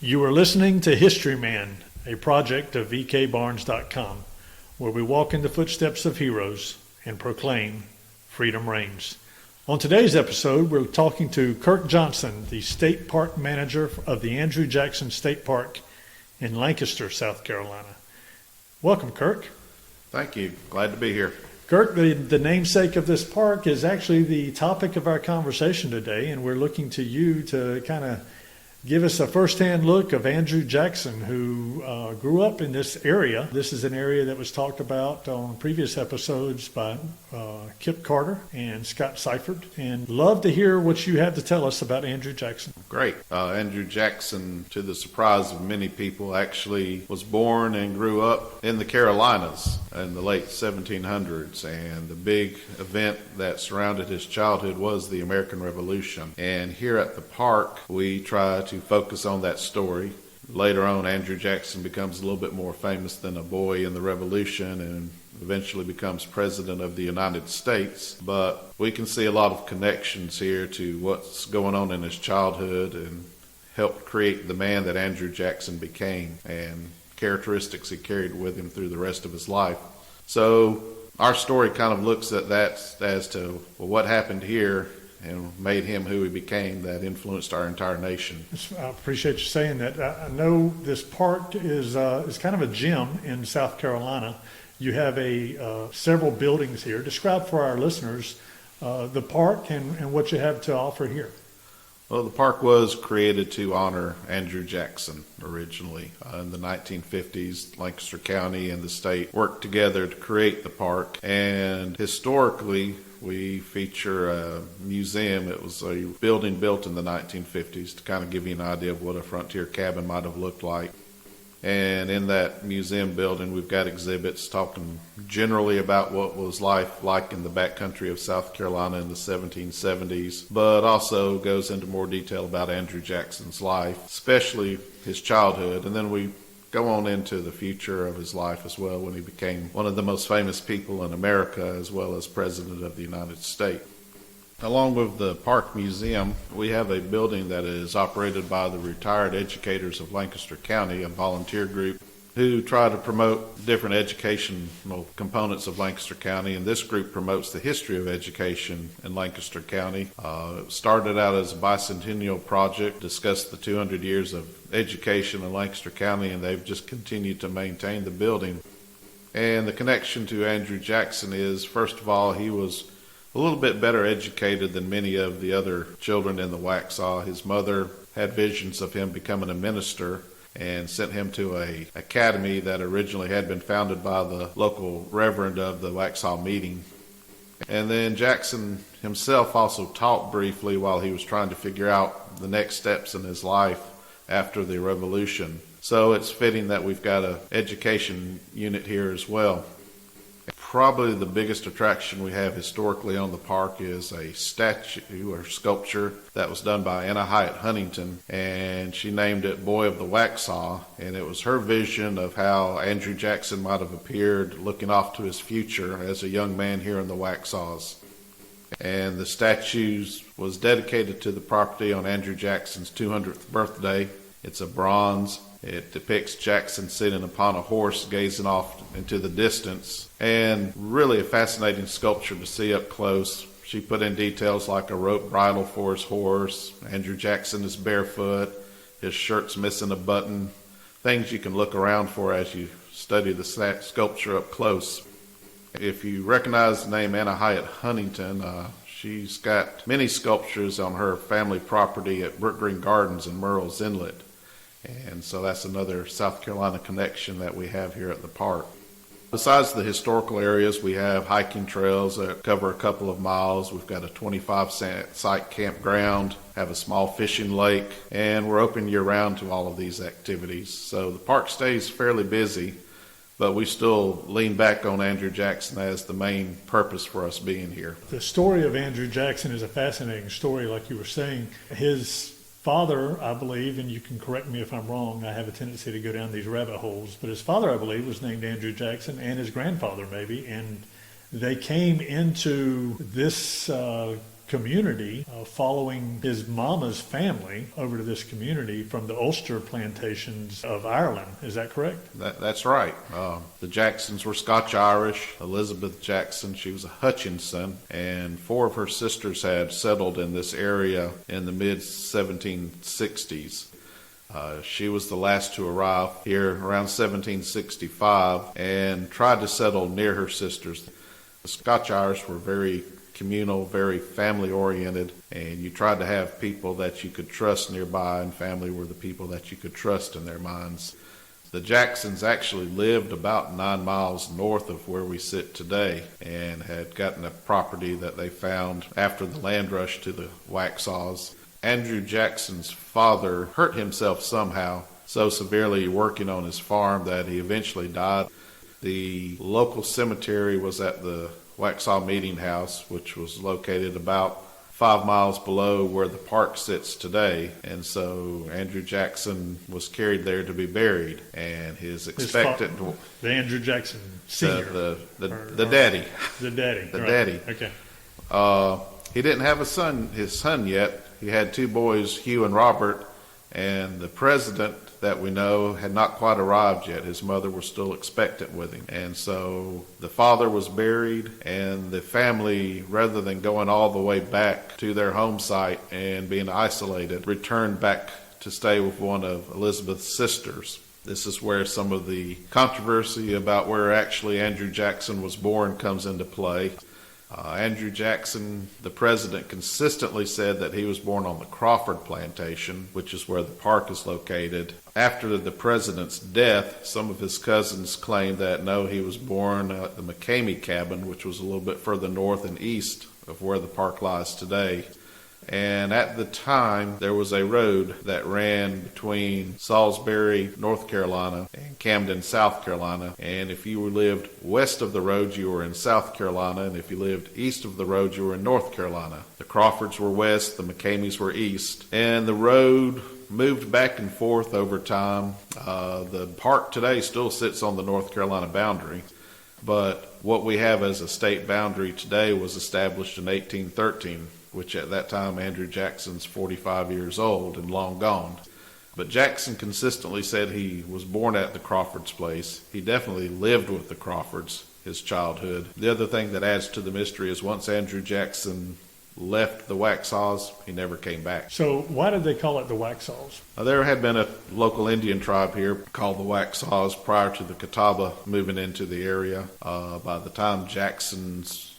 You are listening to Historyman, a project of ekbarnes.com, where we walk in the footsteps of heroes and proclaim freedom reigns. On today's episode, we're talking to Kirk Johnston, the state park manager of the Andrew Jackson State Park in Lancaster, South Carolina. Welcome, Kirk. Thank you. Glad to be here. Kirk, the namesake of this park is actually the topic of our conversation today, and we're looking to you to kind of give us a first-hand look of Andrew Jackson, who grew up in this area. This is an area that was talked about on previous episodes by Kip Carter and Scott Seifert, and love to hear what you have to tell us about Andrew Jackson. Great. Andrew Jackson, to the surprise of many people, actually was born and grew up in the Carolinas in the late 1700s, and the big event that surrounded his childhood was the American Revolution. And here at the park, we try to focus on that story. Later on, Andrew Jackson becomes a little bit more famous than a boy in the Revolution and eventually becomes president of the United States. But we can see a lot of connections here to what's going on in his childhood and helped create the man that Andrew Jackson became and characteristics he carried with him through the rest of his life. So our story kind of looks at that as to what happened here and made him who he became that influenced our entire nation. I appreciate you saying that. I know this park is kind of a gem in South Carolina. You have several buildings here. Describe for our listeners the park and what you have to offer here. Well, the park was created to honor Andrew Jackson originally. In the 1950s, Lancaster County and the state worked together to create the park. And historically, we feature a museum. It was a building built in the 1950s to kind of give you an idea of what a frontier cabin might have looked like. And in that museum building, we've got exhibits talking generally about what was life like in the backcountry of South Carolina in the 1770s, but also goes into more detail about Andrew Jackson's life, especially his childhood. And then we go on into the future of his life as well, when he became one of the most famous people in America, as well as President of the United States. Along with the Park Museum, we have a building that is operated by the Retired Educators of Lancaster County, a volunteer group who try to promote different educational components of Lancaster County, and this group promotes the history of education in Lancaster County. It started out as a bicentennial project, discussed the 200 years of education in Lancaster County, and they've just continued to maintain the building. And the connection to Andrew Jackson is, first of all, he was a little bit better educated than many of the other children in the Waxhaw. His mother had visions of him becoming a minister and sent him to an academy that originally had been founded by the local reverend of the Waxhaw meeting. And then Jackson himself also taught briefly while he was trying to figure out the next steps in his life after the Revolution. So it's fitting that we've got an education unit here as well. Probably the biggest attraction we have historically on the park is a statue or sculpture that was done by Anna Hyatt Huntington, and she named it Boy of the Waxhaw, and it was her vision of how Andrew Jackson might have appeared looking off to his future as a young man here in the Waxhaws. And the statue was dedicated to the property on Andrew Jackson's 200th birthday. It's a bronze. It depicts Jackson sitting upon a horse gazing off into the distance, and really a fascinating sculpture to see up close. She put in details like a rope bridle for his horse. Andrew Jackson is barefoot. His shirt's missing a button. Things you can look around for as you study the sculpture up close. If you recognize the name Anna Hyatt Huntington, she's got many sculptures on her family property at Brook Green Gardens in Murrells Inlet. And so that's another South Carolina connection that we have here at the park. Besides the historical areas, we have hiking trails that cover a couple of miles. We've got a 25-site campground, have a small fishing lake, and we're open year-round to all of these activities. So the park stays fairly busy, but we still lean back on Andrew Jackson as the main purpose for us being here. The story of Andrew Jackson is a fascinating story, like you were saying. His father, I believe, and you can correct me if I'm wrong, I have a tendency to go down these rabbit holes, but his father, I believe, was named Andrew Jackson, and his grandfather maybe, and they came into this community, following his mama's family over to this community from the Ulster plantations of Ireland. Is that correct? That's right. The Jacksons were Scotch-Irish. Elizabeth Jackson, she was a Hutchinson, and 4 of her sisters had settled in this area in the mid-1760s. She was the last to arrive here around 1765 and tried to settle near her sisters. The Scotch-Irish were very communal, very family-oriented, and you tried to have people that you could trust nearby, and family were the people that you could trust in their minds. The Jacksons actually lived about 9 miles north of where we sit today and had gotten a property that they found after the land rush to the Waxhaws. Andrew Jackson's father hurt himself somehow, so severely working on his farm that he eventually died. The local cemetery was at the Waxhaw Meeting House, which was located about 5 miles below where the park sits today. And so Andrew Jackson was carried there to be buried, and his expected... The Andrew Jackson Sr. The daddy. The daddy. The right. daddy. Okay. He didn't have his son yet. He had 2 boys, Hugh and Robert, and the president that we know had not quite arrived yet. His mother was still expectant with him. And so the father was buried, and the family, rather than going all the way back to their home site and being isolated, returned back to stay with one of Elizabeth's sisters. This is where some of the controversy about where actually Andrew Jackson was born comes into play. Andrew Jackson, the president, consistently said that he was born on the Crawford plantation, which is where the park is located. After the president's death, some of his cousins claimed that no, he was born at the McCamey cabin, which was a little bit further north and east of where the park lies today. And at the time, there was a road that ran between Salisbury, North Carolina, and Camden, South Carolina. And if you lived west of the road, you were in South Carolina. And if you lived east of the road, you were in North Carolina. The Crawfords were west, the McCameys were east. And the road moved back and forth over time. The park today still sits on the North Carolina boundary. But what we have as a state boundary today was established in 1813. Which at that time Andrew Jackson's 45 years old and long gone. But Jackson consistently said he was born at the Crawfords' place. He definitely lived with the Crawfords his childhood. The other thing that adds to the mystery is once Andrew Jackson left the Waxhaws, he never came back. So why did they call it the Waxhaws? There had been a local Indian tribe here called the Waxhaws prior to the Catawba moving into the area. By the time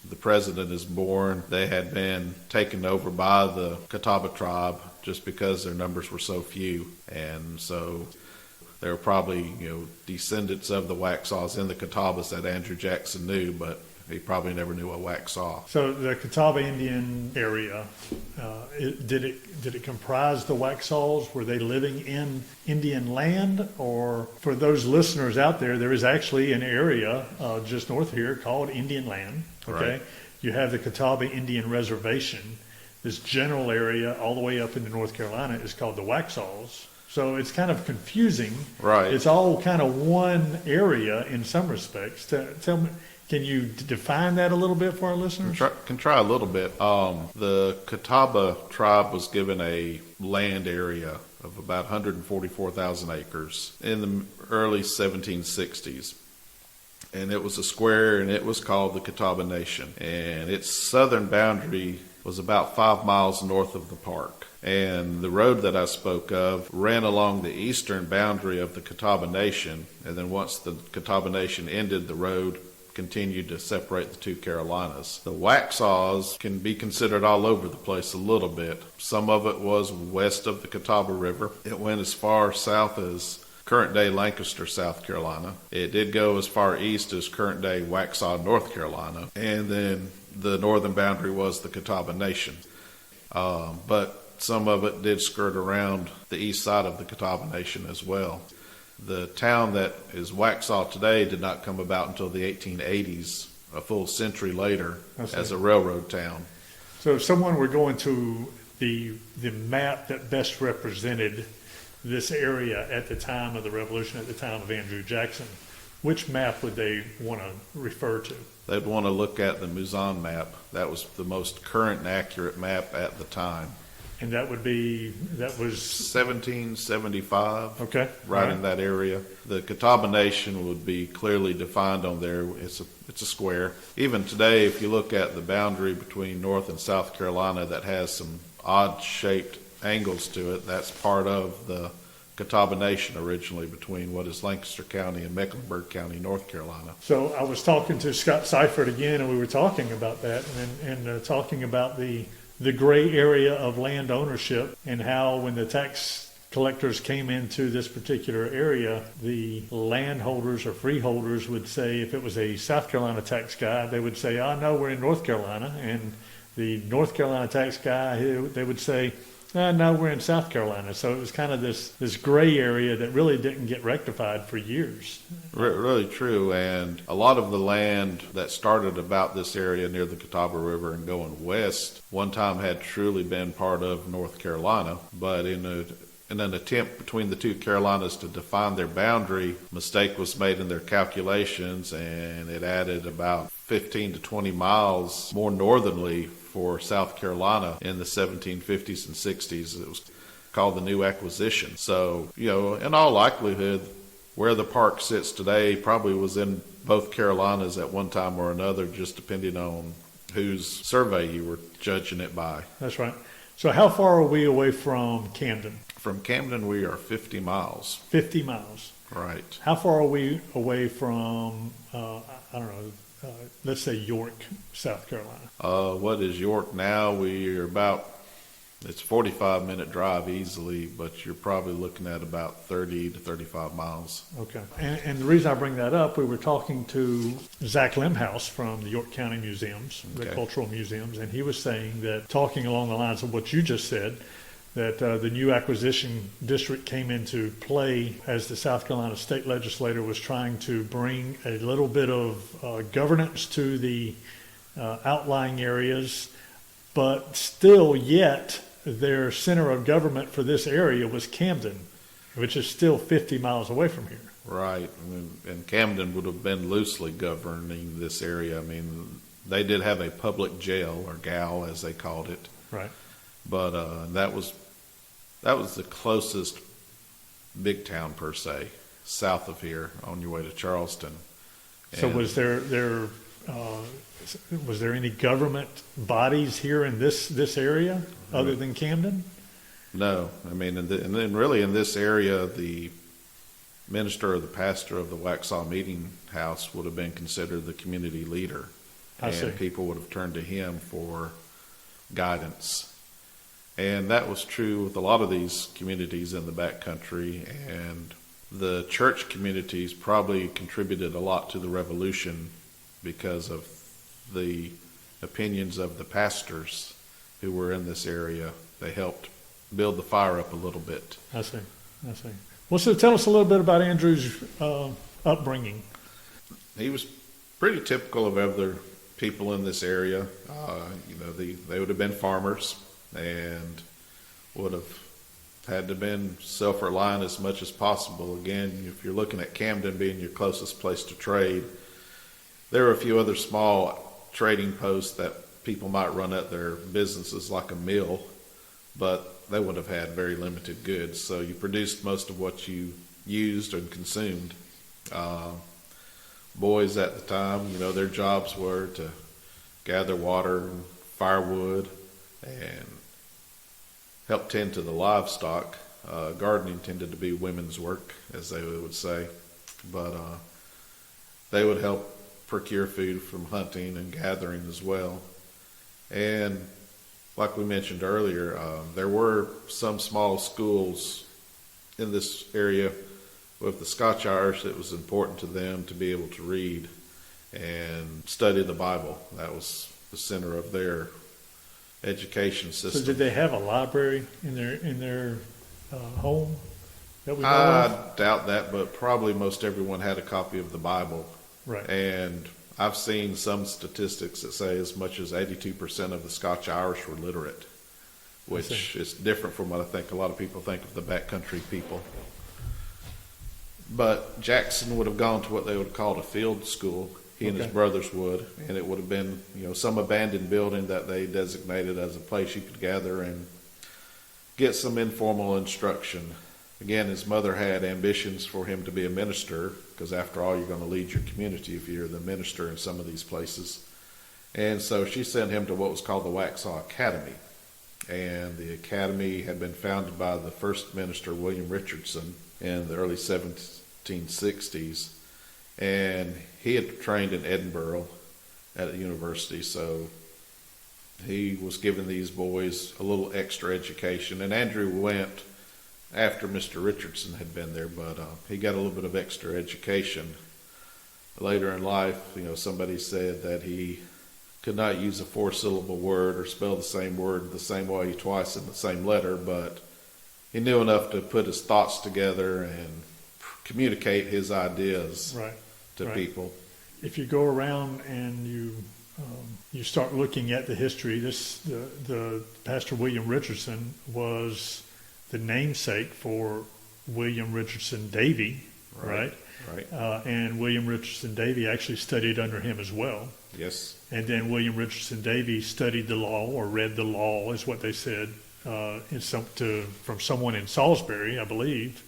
the president is born, they had been taken over by the Catawba tribe just because their numbers were so few. And so there were probably, descendants of the Waxhaws in the Catawbas that Andrew Jackson knew, but he probably never knew a Waxhaw. So the Catawba Indian area, did it comprise the Waxhaws? Were they living in Indian land? Or for those listeners out there is actually an area just north of here called Indian land. Okay, right. You have the Catawba Indian Reservation. This general area all the way up into North Carolina is called the Waxhaws. So it's kind of confusing. Right. It's all kind of one area in some respects. Tell me. Can you define that a little bit for our listeners? Can try a little bit. The Catawba tribe was given a land area of about 144,000 acres in the early 1760s. And it was a square, and it was called the Catawba Nation. And its southern boundary was about 5 miles north of the park. And the road that I spoke of ran along the eastern boundary of the Catawba Nation. And then once the Catawba Nation ended, the road continued to separate the two Carolinas. The Waxhaws can be considered all over the place a little bit. Some of it was west of the Catawba River. It went as far south as current-day Lancaster, South Carolina. It did go as far east as current-day Waxhaw, North Carolina. And then the northern boundary was the Catawba Nation. But some of it did skirt around the east side of the Catawba Nation as well. The town that is Waxhaw today did not come about until the 1880s, a full century later, as a railroad town. So if someone were going to the map that best represented this area at the time of the Revolution, at the time of Andrew Jackson, which map would they want to refer to? They'd want to look at the Mouzon map. That was the most current and accurate map at the time. And that was 1775. okay, Right all in that area. The Catawba Nation would be clearly defined on there. It's a square. Even today, if you look at the boundary between North and South Carolina that has some odd shaped angles to it, that's part of the Catawba Nation originally between what is Lancaster County and Mecklenburg County, North Carolina. So I was talking to Scott Seifert again, and we were talking about that, and talking about the gray area of land ownership, and how when the tax collectors came into this particular area, the landholders or freeholders would say, if it was a South Carolina tax guy, they would say, "Oh no, we're in North Carolina," and the North Carolina tax guy, they would say, "No, we're in South Carolina." So it was kind of this gray area that really didn't get rectified for years. Really true. And a lot of the land that started about this area near the Catawba River and going west one time had truly been part of North Carolina. But in an attempt between the two Carolinas to define their boundary, mistake was made in their calculations, and it added about 15 to 20 miles more northerly for South Carolina in the 1750s and 60s. It was called the New Acquisition. So, in all likelihood, where the park sits today probably was in both Carolinas at one time or another, just depending on whose survey you were judging it by. That's right. So how far are we away from Camden? From Camden, we are 50 miles. 50 miles. Right. How far are we away from, let's say York, South Carolina? What is York now? We are about, it's a 45-minute drive easily, but you're probably looking at about 30 to 35 miles. Okay. And the reason I bring that up, we were talking to Zach Limhouse from the York County Museums, the Okay. Cultural Museums, and he was saying that, talking along the lines of what you just said, that the new acquisition district came into play as the South Carolina state legislature was trying to bring a little bit of governance to the outlying areas, but still yet their center of government for this area was Camden, which is still 50 miles away from here. Right. And Camden would have been loosely governing this area. They did have a public jail, or GAL as they called it. Right. But that was the closest big town per se, south of here on your way to Charleston. So was there any government bodies here in this area other than Camden? No, and then really in this area, the minister or the pastor of the Waxhaw Meeting House would have been considered the community leader, and people would have turned to him for guidance. And that was true with a lot of these communities in the backcountry, and the church communities probably contributed a lot to the revolution because of the opinions of the pastors who were in this area. They helped build the fire up a little bit. I see. Well, so tell us a little bit about Andrew's upbringing. He was pretty typical of other people in this area. They would have been farmers and would have had to been self-reliant as much as possible. Again, if you're looking at Camden being your closest place to trade, there are a few other small trading posts that people might run at their businesses, like a mill, but they would have had very limited goods. So you produced most of what you used and consumed. Boys at the time, their jobs were to gather water and firewood and help tend to the livestock. Gardening tended to be women's work, as they would say, but they would help procure food from hunting and gathering as well. And like we mentioned earlier, there were some small schools in this area with the Scotch Irish. It was important to them to be able to read and study the Bible. That was the center of their education system. So did they have a library in their home that we know I of? doubt that, but probably most everyone had a copy of the Bible. Right. And I've seen some statistics that say as much as 82% of the Scotch Irish were literate, which is different from what I think a lot of people think of the backcountry people. But Jackson would have gone to what they would have called a field school. He and his brothers would, and it would have been, some abandoned building that they designated as a place you could gather and get some informal instruction. Again, his mother had ambitions for him to be a minister, because after all, you're going to lead your community if you're the minister in some of these places. And so she sent him to what was called the Waxhaw Academy. And the academy had been founded by the first minister, William Richardson, in the early 1760s. And he had trained in Edinburgh at a university, so he was giving these boys a little extra education. And Andrew went after Mr. Richardson had been there, but he got a little bit of extra education. Later in life, somebody said that he could not use a 4-syllable word or spell the same word the same way twice in the same letter, but he knew enough to put his thoughts together and communicate his ideas to people. If you go around and you start looking at the history, the Pastor William Richardson was the namesake for William Richardson Davy, right? And William Richardson Davy actually studied under him as well. Yes. And then William Richardson Davy studied the law, or read the law, is what they said, from someone in Salisbury, I believe,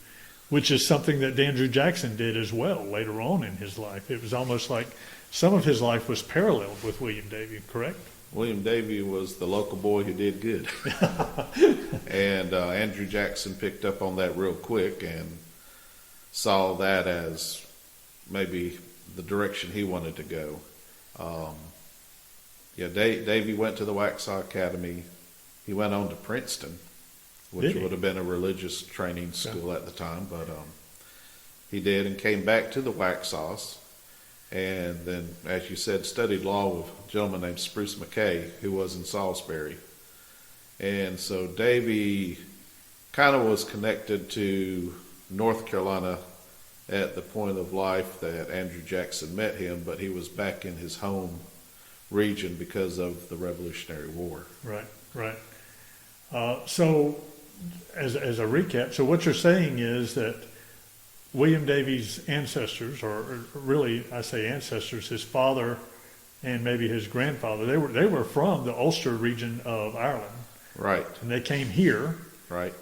which is something that Andrew Jackson did as well later on in his life. It was almost like some of his life was paralleled with William Davy, correct? William Davy was the local boy who did good. And Andrew Jackson picked up on that real quick and saw that as maybe the direction he wanted to go. Davy went to the Waxhaw Academy. He went on to Princeton, which would have been a religious training school at the time, but he did, and came back to the Waxhaws. And then, as you said, studied law with a gentleman named Spruce McKay, who was in Salisbury. And so Davy kind of was connected to North Carolina at the point of life that Andrew Jackson met him, but he was back in his home region because of the Revolutionary War. Right. So, as a recap, so what you're saying is that William Davy's ancestors, or really I say ancestors, his father and maybe his grandfather, they were from the Ulster region of Ireland. Right. And they came here. Right.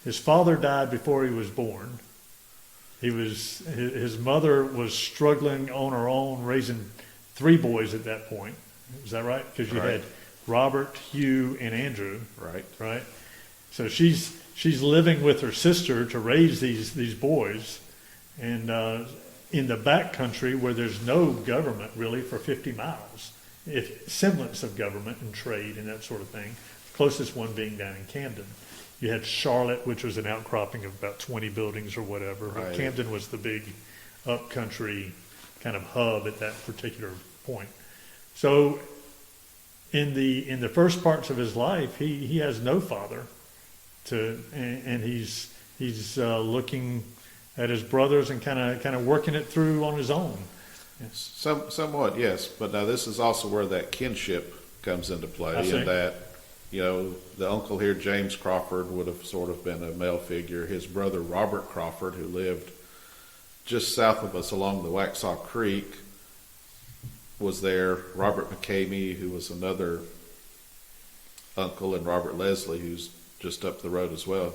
His father died before he was born. His mother was struggling on her own, raising 3 boys at that point. Is that right? Because you had Robert, Hugh, and Andrew. Right. So she's living with her sister to raise these boys, and in the back country where there's no government really for 50 miles, if semblance of government and trade and that sort of thing. The closest one being down in Camden. You had Charlotte, which was an outcropping of about 20 buildings or whatever. Right. Camden was the big upcountry kind of hub at that particular point. So in the first parts of his life, he has no father and he's looking at his brothers and kind of working it through on his own. Somewhat, yes. But now this is also where that kinship comes into play, in that the uncle here, James Crawford, would have sort of been a male figure. His brother, Robert Crawford, who lived just south of us along the Waxhaw Creek, was there. Robert McCamey, who was another uncle, and Robert Leslie, who's just up the road as well.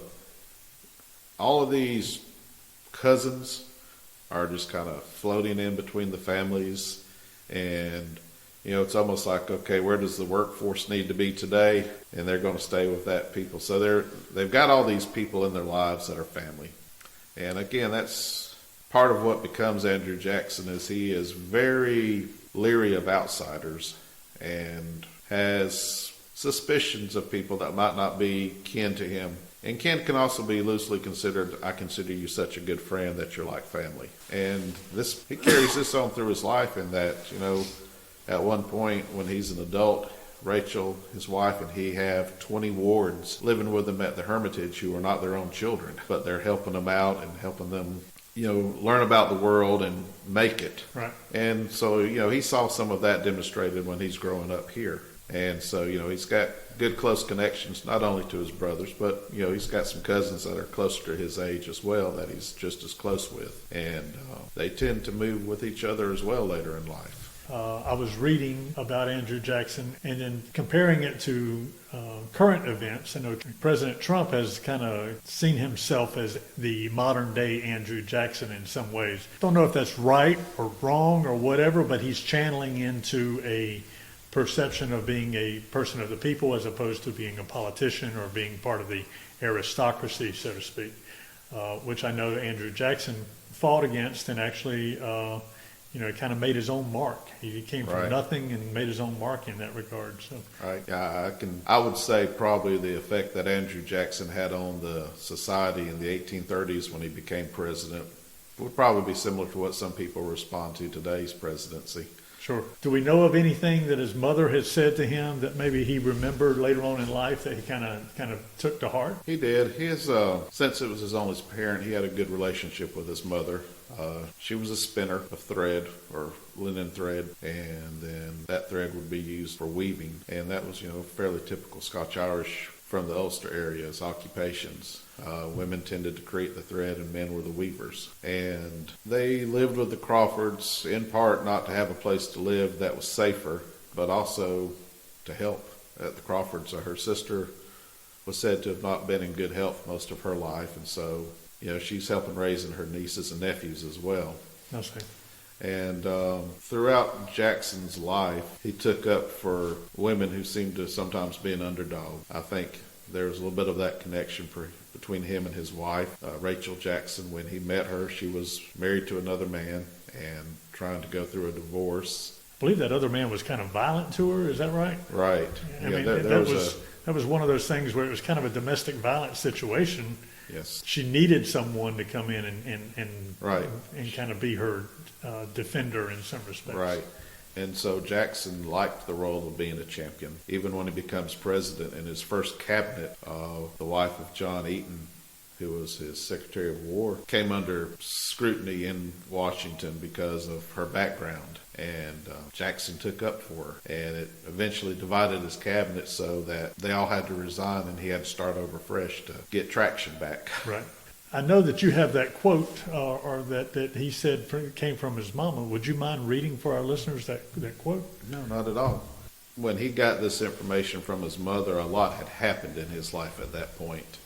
All of these cousins are just kind of floating in between the families, and it's almost like, okay, where does the workforce need to be today? And they're going to stay with that people. So they've got all these people in their lives that are family. And again, that's part of what becomes Andrew Jackson, is he is very leery of outsiders and has suspicions of people that might not be kin to him. And kin can also be loosely considered, I consider you such a good friend that you're like family. And he carries this on through his life, in that, at one point when he's an adult, Rachel, his wife, and he have 20 wards living with them at the Hermitage who are not their own children, but they're helping them out and helping them, learn about the world and make it. Right. And so, he saw some of that demonstrated when he's growing up here. And so, he's got good close connections, not only to his brothers, but, he's got some cousins that are closer to his age as well that he's just as close with. And they tend to move with each other as well later in life. I was reading about Andrew Jackson and then comparing it to current events. I know President Trump has kind of seen himself as the modern day Andrew Jackson in some ways. Don't know if that's right or wrong or whatever, but he's channeling into a perception of being a person of the people as opposed to being a politician or being part of the aristocracy, so to speak, which I know Andrew Jackson fought against and actually kind of made his own mark. He came from nothing and made his own mark in that regard. So, right. I would say probably the effect that Andrew Jackson had on the society in the 1830s when he became president would probably be similar to what some people respond to today's presidency. Sure. Do we know of anything that his mother has said to him that maybe he remembered later on in life that he kind of took to heart? He did. Since it was his only parent, he had a good relationship with his mother. She was a spinner of thread or linen thread, and then that thread would be used for weaving, and that was fairly typical Scotch-Irish from the Ulster area's occupations. Women tended to create the thread and men were the weavers. And they lived with the Crawfords in part not to have a place to live that was safer, but also to help. The Crawfords, her sister, was said to have not been in good health most of her life, and so she's helping raising her nieces and nephews as well. That's right. And throughout Jackson's life, he took up for women who seemed to sometimes be an underdog. I think there was a little bit of that connection between him and his wife, Rachel Jackson. When he met her, she was married to another man and trying to go through a divorce. I believe that other man was kind of violent to her. Is that right? Right. That was one of those things where it was kind of a domestic violence situation. Yes. She needed someone to come in and kind of be her defender in some respects. Right. And so Jackson liked the role of being a champion. Even when he becomes president, in his first cabinet, the wife of John Eaton, who was his Secretary of War, came under scrutiny in Washington because of her background. And Jackson took up for her. And it eventually divided his cabinet so that they all had to resign and he had to start over fresh to get traction back. Right. I know that you have that quote or that he said came from his mama. Would you mind reading for our listeners that quote? No, not at all. When he got this information from his mother, a lot had happened in his life at that point.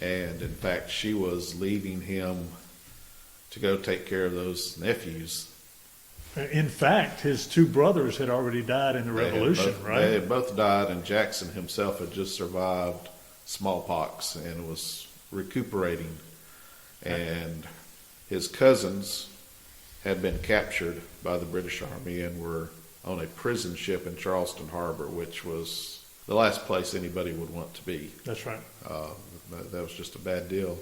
And in fact, she was leaving him to go take care of those nephews. In fact, his two brothers had already died in the Revolution, right? They had both died, and Jackson himself had just survived smallpox and was recuperating. And his cousins had been captured by the British Army and were on a prison ship in Charleston Harbor, which was the last place anybody would want to be. That's right. That was just a bad deal.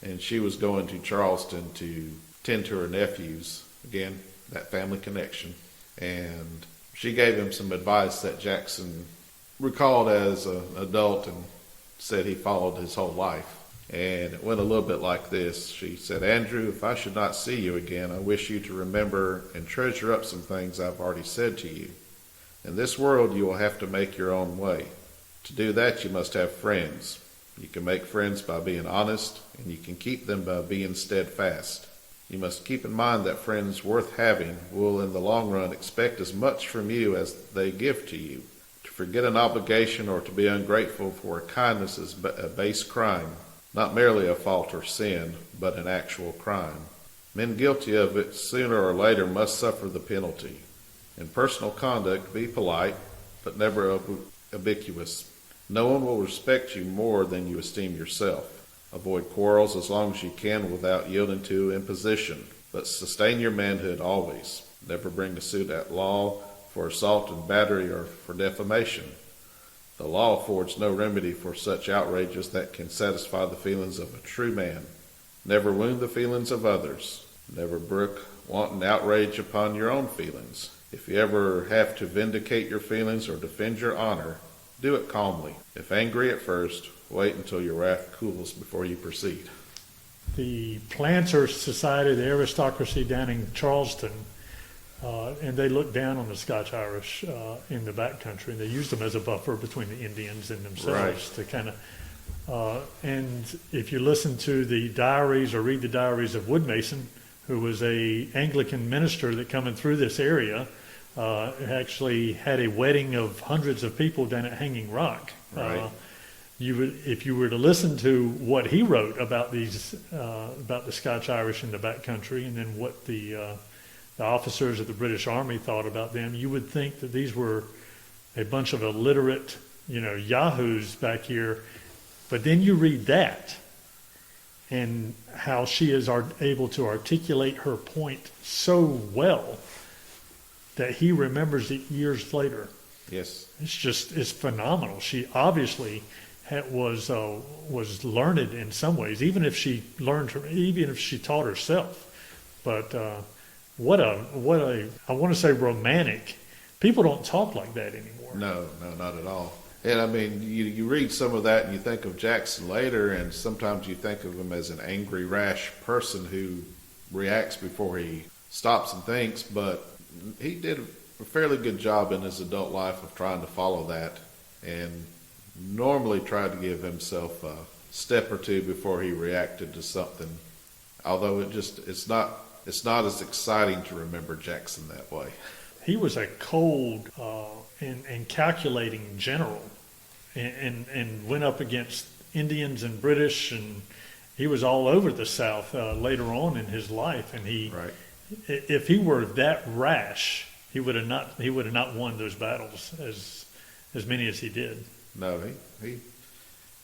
And she was going to Charleston to tend to her nephews, again, that family connection. And she gave him some advice that Jackson recalled as an adult and said he followed his whole life. And it went a little bit like this. She said, "Andrew, if I should not see you again, I wish you to remember and treasure up some things I've already said to you. In this world, you will have to make your own way. To do that, you must have friends. You can make friends by being honest, and you can keep them by being steadfast. You must keep in mind that friends worth having will in the long run expect as much from you as they give to you. To forget an obligation or to be ungrateful for a kindness is a base crime. Not merely a fault or sin, but an actual crime. Men guilty of it sooner or later must suffer the penalty. In personal conduct, be polite, but never ubiquitous. No one will respect you more than you esteem yourself. Avoid quarrels as long as you can without yielding to imposition, but sustain your manhood always. Never bring a suit at law for assault and battery or for defamation. The law affords no remedy for such outrages that can satisfy the feelings of a true man. Never wound the feelings of others. Never brook wanton outrage upon your own feelings. If you ever have to vindicate your feelings or defend your honor, do it calmly. If angry at first, wait until your wrath cools before you proceed." The Planter Society, the aristocracy down in Charleston, And they looked down on the Scotch-Irish in the backcountry, and they used them as a buffer between the Indians and themselves to kind of. And if you listen to the diaries or read the diaries of Wood Mason, who was a Anglican minister that coming through this area, actually had a wedding of hundreds of people down at Hanging Rock. Right. You would, if you were to listen to what he wrote about these, about the Scotch-Irish in the backcountry, and then what the officers of the British Army thought about them, you would think that these were a bunch of illiterate, yahoos back here. But then you read that, and how she is able to articulate her point so well that he remembers it years later. Yes. It's phenomenal. She obviously was learned in some ways, even if she taught herself. But what a I want to say romantic. People don't talk like that anymore. No, not at all. And I mean, you read some of that and you think of Jackson later, and sometimes you think of him as an angry, rash person who reacts before he stops and thinks, but he did a fairly good job in his adult life of trying to follow that, and normally tried to give himself a step or two before he reacted to something. Although it's not as exciting to remember Jackson that way. He was a cold and calculating general, and went up against Indians and British, and he was all over the South later on in his life. And Right. if he were that rash, he would have not won those battles as many as he did. No,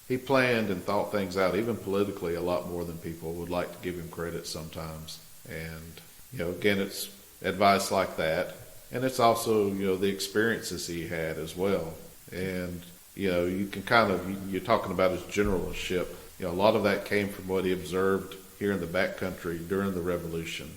he planned and thought things out, even politically, a lot more than people would like to give him credit sometimes. And again, it's advice like that. And it's also, the experiences he had as well. And, you can you're talking about his generalship. A lot of that came from what he observed here in the backcountry during the Revolution.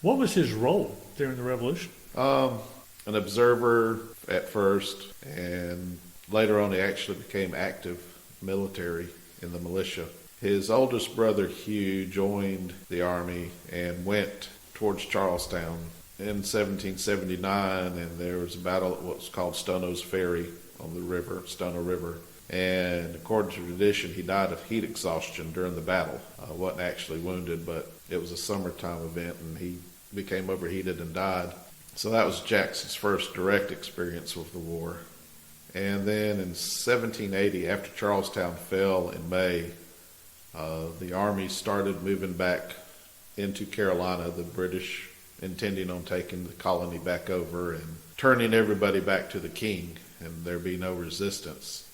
What was his role during the Revolution? An observer at first, and later on he actually became active military in the militia. His oldest brother, Hugh, joined the army and went towards Charlestown in 1779, and there was a battle at what's called Stono's Ferry on the river, Stono River. And according to tradition, he died of heat exhaustion during the battle. Wasn't actually wounded, but it was a summertime event, and he became overheated and died. So that was Jackson's first direct experience with the war. And then in 1780, after Charlestown fell in May, the army started moving back into Carolina, the British intending on taking the colony back over and turning everybody back to the king, and there be no resistance.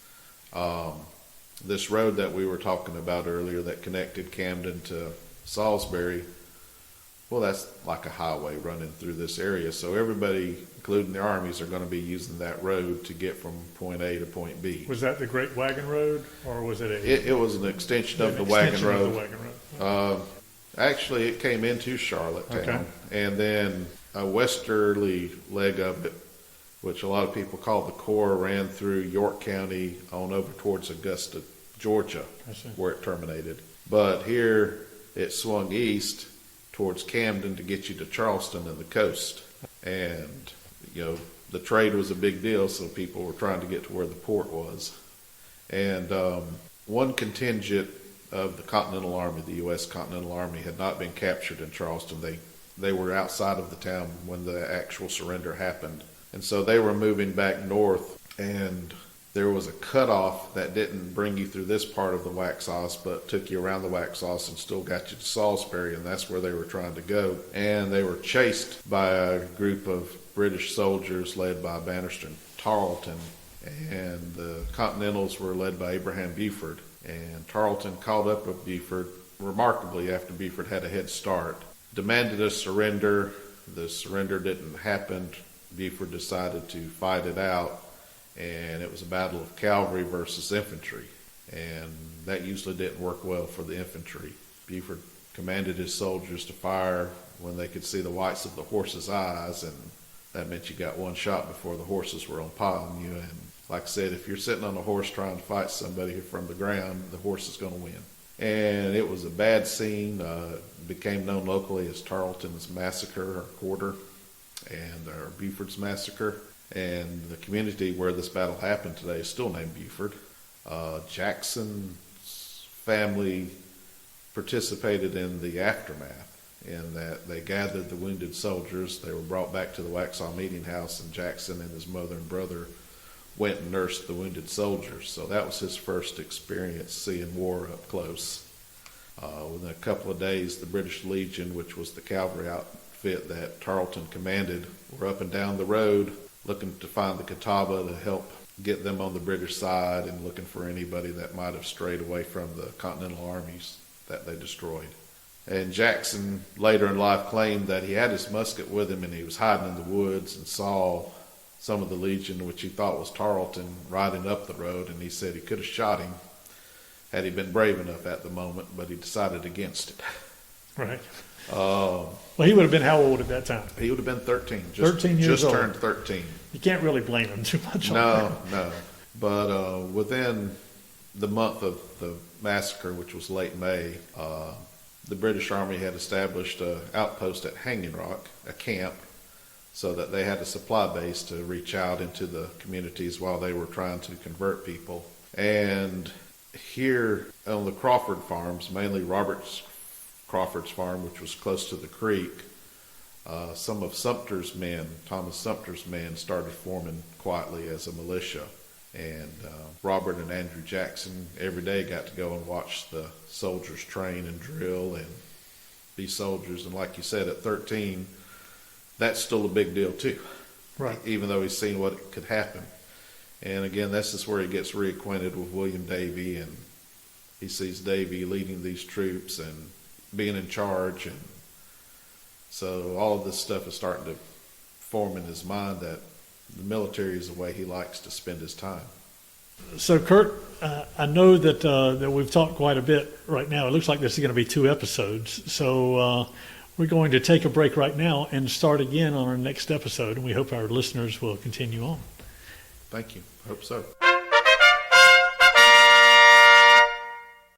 This road that we were talking about earlier that connected Camden to Salisbury, well, that's like a highway running through this area. So everybody, including the armies, are going to be using that road to get from point A to point B. Was that the Great Wagon Road, or was it It was an extension of the wagon road. Actually, it came into Charlottetown, Okay. and then a westerly leg of it, which a lot of people call the core, ran through York County on over towards Augusta, Georgia, where it terminated. But here it swung east towards Camden to get you to Charleston and the coast. And, the trade was a big deal, so people were trying to get to where the port was. And one contingent of the Continental Army, the U.S. Continental Army, had not been captured in Charleston. They were outside of the town when the actual surrender happened. And so they were moving back north, and there was a cutoff that didn't bring you through this part of the Waxhaws, but took you around the Waxhaws and still got you to Salisbury, and that's where they were trying to go. And they were chased by a group of British soldiers led by Bannerston Tarleton, and the Continentals were led by Abraham Buford. And Tarleton caught up with Buford, remarkably after Buford had a head start, demanded a surrender. The surrender didn't happen. Buford decided to fight it out, and it was a battle of cavalry versus infantry, and that usually didn't work well for the infantry. Buford commanded his soldiers to fire when they could see the whites of the horses' eyes, and that meant you got one shot before the horses were upon you. And like I said, if you're sitting on a horse trying to fight somebody from the ground, the horse is going to win. And it was a bad scene. Became known locally as Tarleton's Massacre or Quarter. and or Buford's Massacre. And the community where this battle happened today is still named Buford. Jackson's family participated in the aftermath in that they gathered the wounded soldiers. They were brought back to the Waxhaw meeting house, and Jackson and his mother and brother went and nursed the wounded soldiers. So that was his first experience seeing war up close. Within a couple of days, the British Legion, which was the cavalry outfit that Tarleton commanded, were up and down the road looking to find the Catawba to help get them on the British side and looking for anybody that might have strayed away from the Continental armies that they destroyed. And Jackson later in life claimed that he had his musket with him and he was hiding in the woods and saw some of the Legion, which he thought was Tarleton, riding up the road, and he said he could have shot him had he been brave enough at the moment, but he decided against it. Right. Well, he would have been how old at that time? He would have been 13. 13 years old. Just turned 13. You can't really blame him too much on that. No. But within the month of the massacre, which was late May, the British Army had established an outpost at Hanging Rock, a camp, so that they had a supply base to reach out into the communities while they were trying to convert people. And here on the Crawford farms, mainly Robert Crawford's farm, which was close to the creek, some of Sumter's men, Thomas Sumter's men, started forming quietly as a militia. And Robert and Andrew Jackson every day got to go and watch the soldiers train and drill and be soldiers. And like you said, at 13, that's still a big deal too. Right. Even though he's seen what could happen. And again, this is where he gets reacquainted with William Davy, and he sees Davy leading these troops and being in charge. And so all of this stuff is starting to form in his mind that the military is the way he likes to spend his time. So, Kirk, I know that we've talked quite a bit right now. It looks like this is going to be 2 episodes. So we're going to take a break right now and start again on our next episode, and we hope our listeners will continue on. Thank you. Hope so.